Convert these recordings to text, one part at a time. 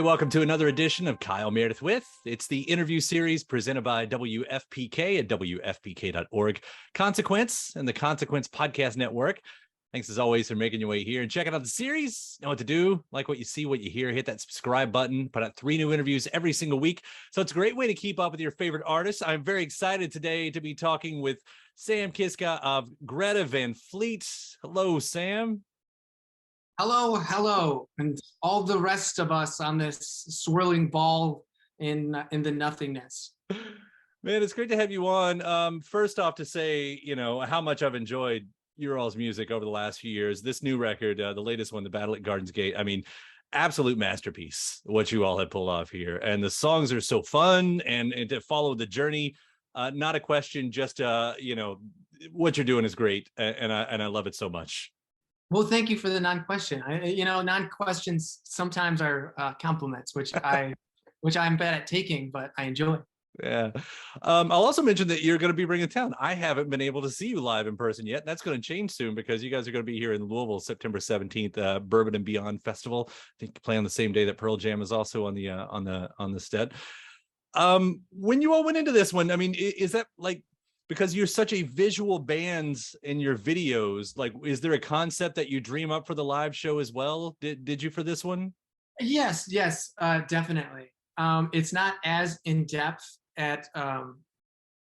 Hey, welcome to another edition of Kyle Meredith with. It's the interview series presented by WFPK at WFPK.org, Consequence, and the Consequence Podcast Network. Thanks as always for making your way here and checking out the series. Know what to do, like what you see, what you hear, hit that subscribe button, put out 3 new interviews every single week. So it's a great way to keep up with your favorite artists. I'm very excited today to be talking with Sam Kiszka of Greta Van Fleet. Hello, Sam. Hello, and all the rest of us on this swirling ball in the nothingness. Man, it's great to have you on. First off, to say, how much I've enjoyed your all's music over the last few years. This new record, the latest one, The Battle at Garden's Gate, I mean, absolute masterpiece, what you all had pulled off here. And the songs are so fun, and to follow the journey, not a question, just, what you're doing is great. And I love it so much. Well, thank you for the non-question. Non-questions sometimes are compliments, which I'm bad at taking, but I enjoy. Yeah. I'll also mention that you're going to be bringing town. I haven't been able to see you live in person yet. That's going to change soon because you guys are going to be here in Louisville, September 17th, Bourbon Beyond Festival. I think play on the same day that Pearl Jam is also on the stead. When you all went into this one, I mean, is that like, because you're such a visual band in your videos, like, is there a concept that you dream up for the live show as well? Did you for this one? Yes, definitely. It's not as in depth at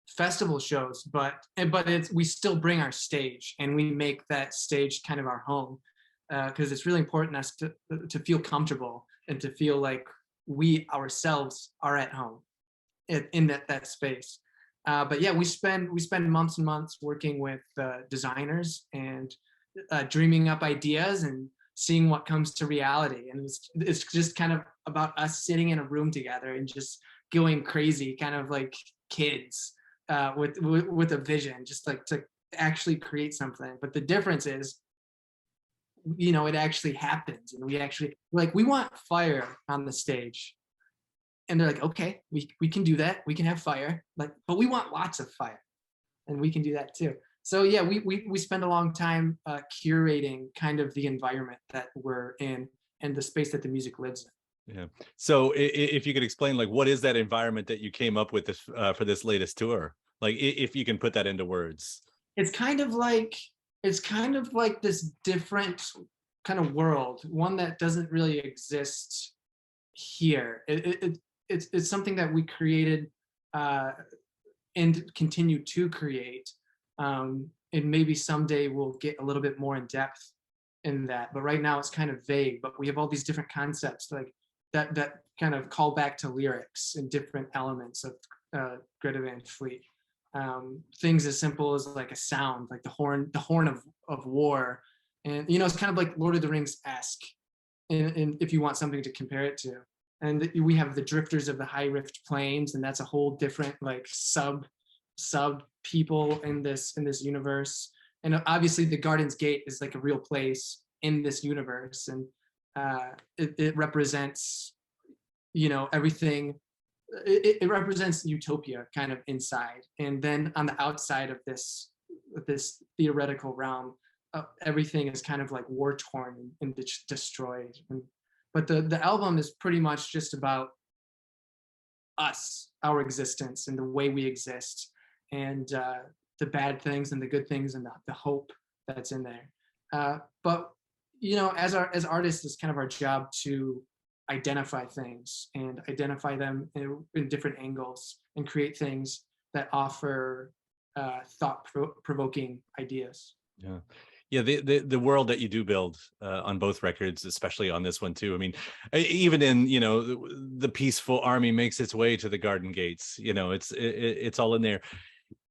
festival shows, but we still bring our stage and we make that stage kind of our home, because it's really important us to feel comfortable and to feel like we ourselves are at home in that space. But yeah, we spend months and months working with designers and dreaming up ideas and seeing what comes to reality. And it's just kind of about us sitting in a room together and just going crazy, kind of like kids with a vision, just like to actually create something. But the difference is, it actually happens, and we want fire on the stage. And they're like, okay, we can do that. We can have fire, but we want lots of fire, and we can do that too. So yeah, we spend a long time curating kind of the environment that we're in and the space that the music lives in. Yeah. So if you could explain, like, what is that environment that you came up with for this latest tour? Like, if you can put that into words. It's kind of like this different kind of world, one that doesn't really exist here. It's something that we created and continue to create, and maybe someday we'll get a little bit more in depth in that, but right now it's kind of vague. But we have all these different concepts like that kind of call back to lyrics and different elements of Greta Van Fleet. Things as simple as like a sound, like the horn of war, and it's kind of like Lord of the Rings-esque, and if you want something to compare it to. And we have the drifters of the high rift plains, and that's a whole different like sub people in this universe. And obviously the Garden's Gate is like a real place in this universe, and it represents everything. It represents utopia kind of inside, and then on the outside of this theoretical realm, everything is kind of like war torn and destroyed. But the album is pretty much just about us, our existence, and the way we exist, and the bad things and the good things and the hope that's in there. But as artists, it's kind of our job to identify things and identify them in different angles and create things that offer thought-provoking ideas. Yeah. Yeah, the world that you do build on both records, especially on this one too. I mean, even in the peaceful army makes its way to the Garden Gates. It's all in there.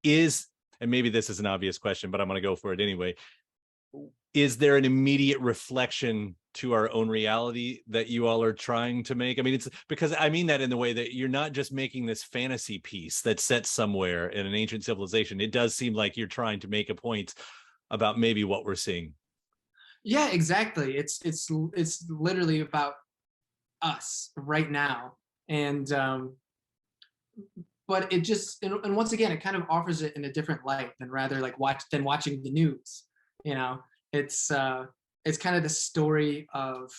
And maybe this is an obvious question, but I'm going to go for it anyway. Is there an immediate reflection to our own reality that you all are trying to make? I mean, it's because I mean that in the way that you're not just making this fantasy piece that's set somewhere in an ancient civilization. It does seem like you're trying to make a point about maybe what we're seeing. Yeah, exactly. It's literally about us right now, and but it just and once again, it kind of offers it in a different light than watching the news. It's kind of the story of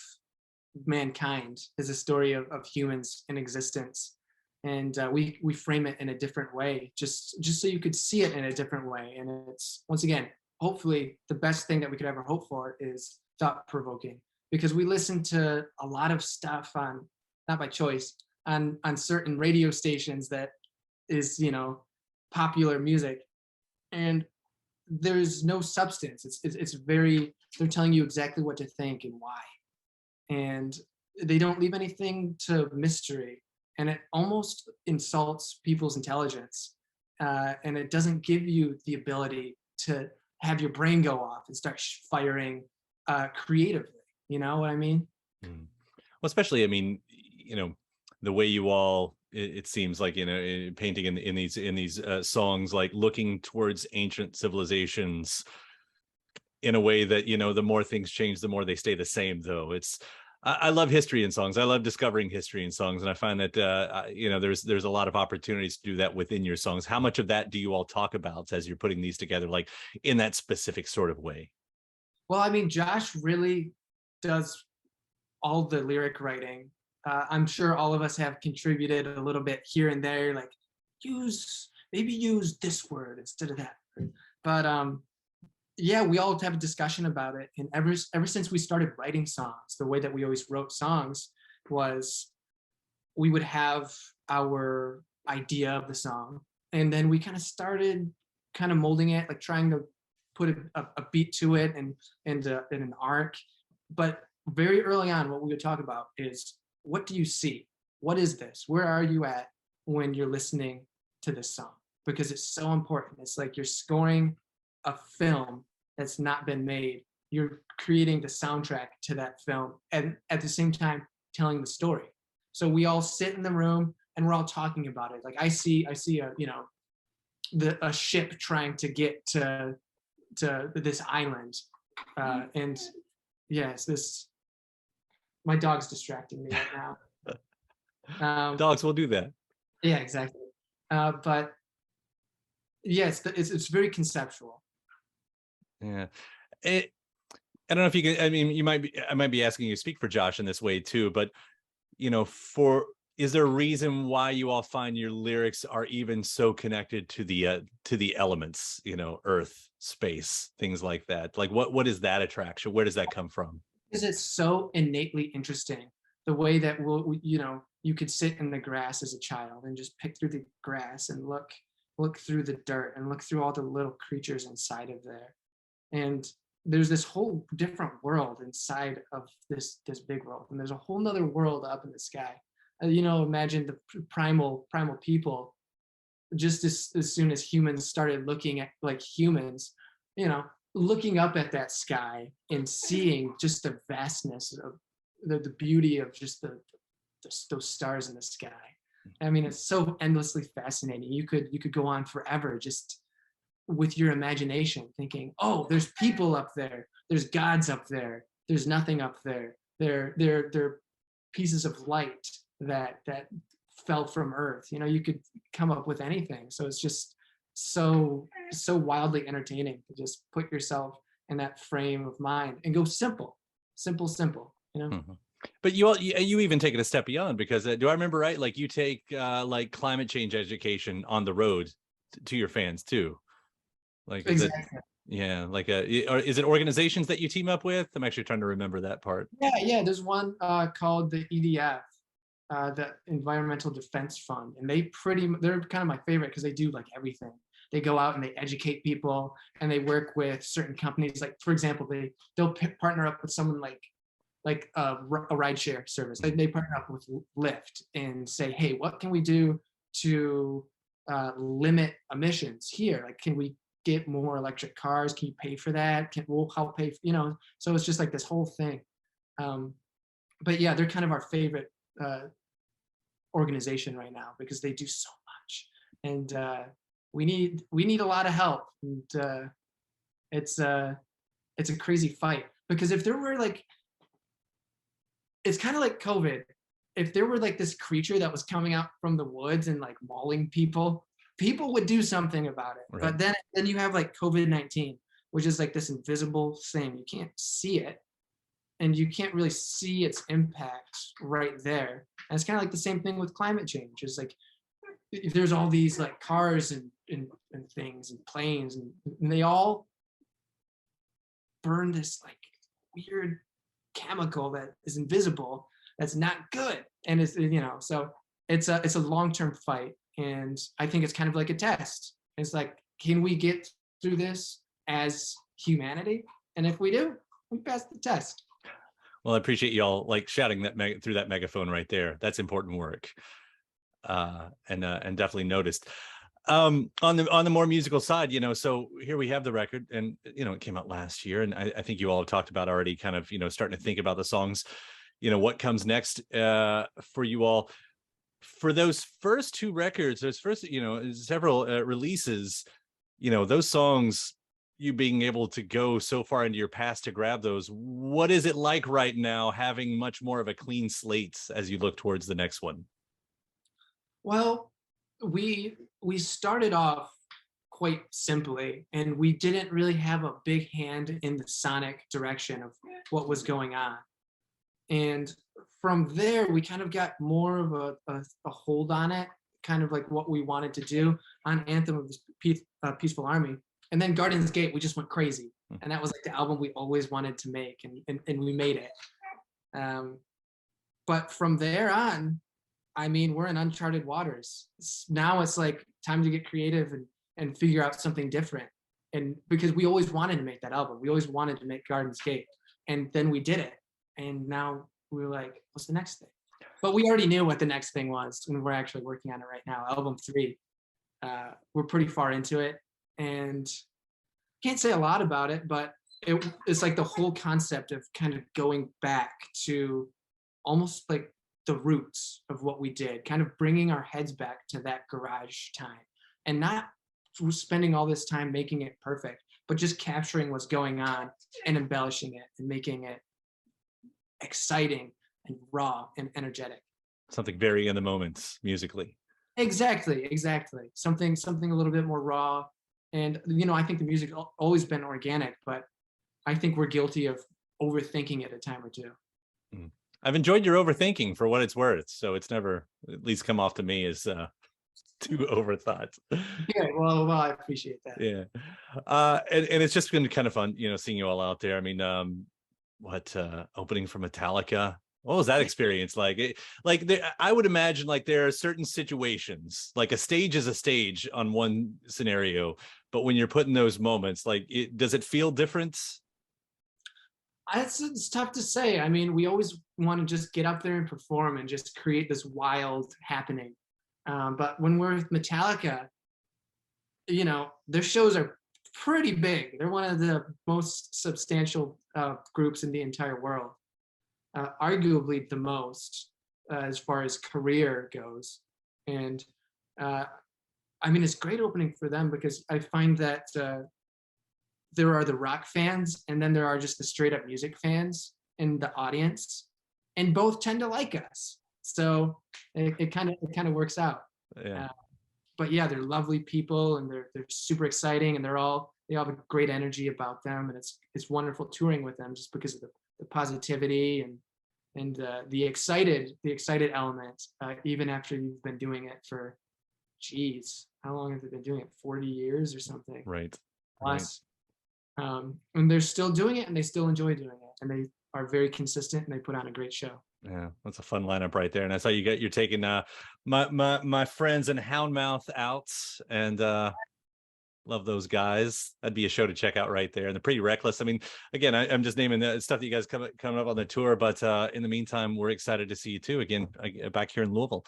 mankind, is a story of humans in existence, and we frame it in a different way, just so you could see it in a different way. And it's, once again, hopefully the best thing that we could ever hope for is thought provoking, because we listen to a lot of stuff on, not by choice, on certain radio stations that is, you know, popular music, and there's no substance. It's very, they're telling you exactly what to think and why, and they don't leave anything to mystery, and it almost insults people's intelligence, and it doesn't give you the ability to have your brain go off and start firing creatively. You know what I mean? Mm. Well, especially, I mean, you know, the way you all, it seems like, you know, painting in these songs, like looking towards ancient civilizations in a way that, you know, the more things change, the more they stay the same. Though it's, I love history in songs. I love discovering history in songs, and I find that you know, there's a lot of opportunities to do that within your songs. How much of that do you all talk about as you're putting these together, like in that specific sort of way? Well, I mean, Josh really does all the lyric writing. I'm sure all of us have contributed a little bit here and there, like maybe use this word instead of that. But yeah, we all have a discussion about it. And ever since we started writing songs, the way that we always wrote songs was, we would have our idea of the song, and then we kind of started kind of molding it, like trying to put a beat to it, and an arc. But very early on, what we would talk about is, what do you see? What is this? Where are you at when you're listening to this song? Because it's so important. It's like you're scoring a film that's not been made. You're creating the soundtrack to that film, and at the same time telling the story. So we all sit in the room and we're all talking about it. Like I see a, you know, a ship trying to get to this island, and yes, this, my dog's distracting me right now. Dogs will do that. Yeah, exactly. But yes, it's very conceptual. Yeah. I don't know if you can, I mean, I might be asking you to speak for Josh in this way too, but, you know, is there a reason why you all find your lyrics are even so connected to the elements, you know, earth, space, things like that? Like what is that attraction? Where does that come from? Because it's so innately interesting, the way that you know, you could sit in the grass as a child and just pick through the grass and look through the dirt and look through all the little creatures inside of there. And there's this whole different world inside of this big world, and there's a whole nother world up in the sky. You know, imagine the primal people, just as soon as humans started looking at like humans, you know, looking up at that sky and seeing just the vastness of the beauty of just those stars in the sky. I mean, it's so endlessly fascinating. You could go on forever just with your imagination, thinking, oh, there's people up there, there's gods up there, there's nothing up there. They're pieces of light that fell from Earth. You know, you could come up with anything. So it's just so wildly entertaining to just put yourself in that frame of mind and go simple. You know. Mm-hmm. But you even take it a step beyond, because do I remember right? Like you take like climate change education on the road to your fans too. Like exactly. Yeah, like is it organizations that you team up with? I'm actually trying to remember that part. Yeah. There's one called the EDF, the Environmental Defense Fund, and they're kind of my favorite because they do like everything. They go out and they educate people, and they work with certain companies. Like, for example, they'll partner up with someone like a rideshare service. They partner up with Lyft and say, hey, what can we do to limit emissions here? Like, can we get more electric cars? Can you pay for that? We'll help pay, you know? So it's just like this whole thing. But yeah, they're kind of our favorite organization right now because they do so much, and we need a lot of help. And it's a crazy fight, because if there were like, it's kind of like COVID. If there were like this creature that was coming out from the woods and like mauling people would do something about it. Right. But then you have like COVID-19, which is like this invisible thing. You can't see it, and you can't really see its impact right there. And it's kind of like the same thing with climate change. It's like there's all these like cars and things and planes, and they all burn this like weird chemical that is invisible, that's not good. And it's, you know, so it's a long-term fight. And I think it's kind of like a test. It's like, can we get through this as humanity? And if we do, we pass the test. Well, I appreciate y'all like shouting that through that megaphone right there. That's important work, and definitely noticed. On the more musical side, you know, so here we have the record, and you know, it came out last year, and I think you all have talked about already, kind of, you know, starting to think about the songs, you know, what comes next for you all. For those first two records, those first, you know, several releases, you know, those songs, you being able to go so far into your past to grab those, what is it like right now having much more of a clean slate as you look towards the next one? Well, we started off quite simply, and we didn't really have a big hand in the sonic direction of what was going on. And from there, we kind of got more of a hold on it, kind of like what we wanted to do on Anthem of the Peaceful Army. And then Garden's Gate, we just went crazy. And that was like the album we always wanted to make, and we made it. But from there on, I mean, we're in uncharted waters. Now it's like time to get creative and figure out something different. And because we always wanted to make that album, we always wanted to make Garden's Gate. And then we did it. And now we're like, what's the next thing? But we already knew what the next thing was, and we're actually working on it right now. Album 3, we're pretty far into it, and can't say a lot about it, but it's like the whole concept of kind of going back to almost like the roots of what we did, kind of bringing our heads back to that garage time, and not spending all this time making it perfect, but just capturing what's going on and embellishing it and making it exciting and raw and energetic. Something very in the moment musically. Exactly. Something a little bit more raw. And, you know, I think the music always been organic, but I think we're guilty of overthinking it a time or two. I've enjoyed your overthinking for what it's worth. So it's never at least come off to me as too overthought. Yeah, well, I appreciate that. Yeah. And it's just been kind of fun, you know, seeing you all out there. I mean, opening for Metallica, what was that experience like? I would imagine like there are certain situations, like a stage is a stage on one scenario, but when you're put in those moments, like does it feel different? It's tough to say. I mean, we always want to just get up there and perform and just create this wild happening. But when we're with Metallica, you know, their shows are pretty big. They're one of the most substantial groups in the entire world, arguably the most as far as career goes. And I mean, it's great opening for them because I find that there are the rock fans, and then there are just the straight up music fans in the audience, and both tend to like us. So it kind of works out. Yeah. But yeah, they're lovely people, and they're super exciting, and they all have a great energy about them, and it's wonderful touring with them just because of the positivity and the excited element, even after you've been doing it for, geez, how long have they been doing it? 40 years or something. Right. Plus. And they're still doing it, and they still enjoy doing it, and they are very consistent, and they put on a great show. Yeah, that's a fun lineup right there. And I saw you're taking my friends and Houndmouth out, and love those guys. That'd be a show to check out right there. And they're pretty reckless. I mean, again, I'm just naming the stuff that you guys coming up on the tour, but in the meantime, we're excited to see you too. Again, back here in Louisville,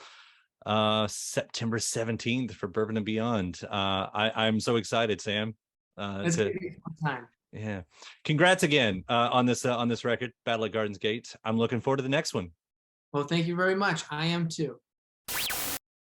September 17th for Bourbon Beyond. I'm so excited, Sam. It's gonna be a fun time. Yeah, congrats again on this record, Battle at Garden's Gate. I'm looking forward to the next one. Well, thank you very much. I am too.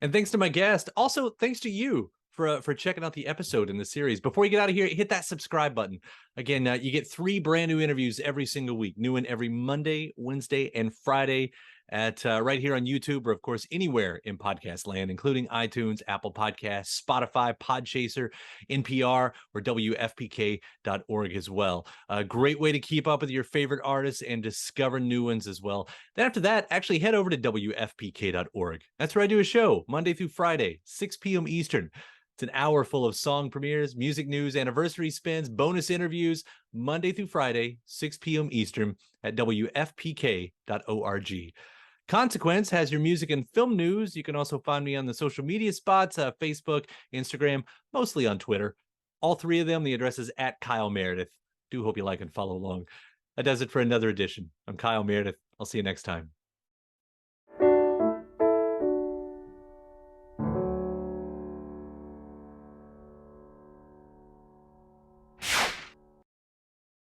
And thanks to my guest. Also, thanks to you for checking out the episode in the series. Before you get out of here, hit that subscribe button. Again, you get 3 brand new interviews every single week. New one every Monday, Wednesday, and Friday. at right here on YouTube, or of course anywhere in podcast land, including iTunes, Apple Podcasts, Spotify, Podchaser, NPR, or WFPK.org as well. A great way to keep up with your favorite artists and discover new ones as well. Then after that, actually head over to WFPK.org. That's where I do a show Monday through Friday, 6 p.m. Eastern. It's an hour full of song premieres, music news, anniversary spins, bonus interviews, Monday through Friday, 6 p.m. Eastern at WFPK.org. Consequence has your music and film news. You can also find me on the social media spots, Facebook, Instagram, mostly on Twitter. All three of them, the address is at Kyle Meredith. Do hope you like and follow along. That does it for another edition. I'm Kyle Meredith. I'll see you next time.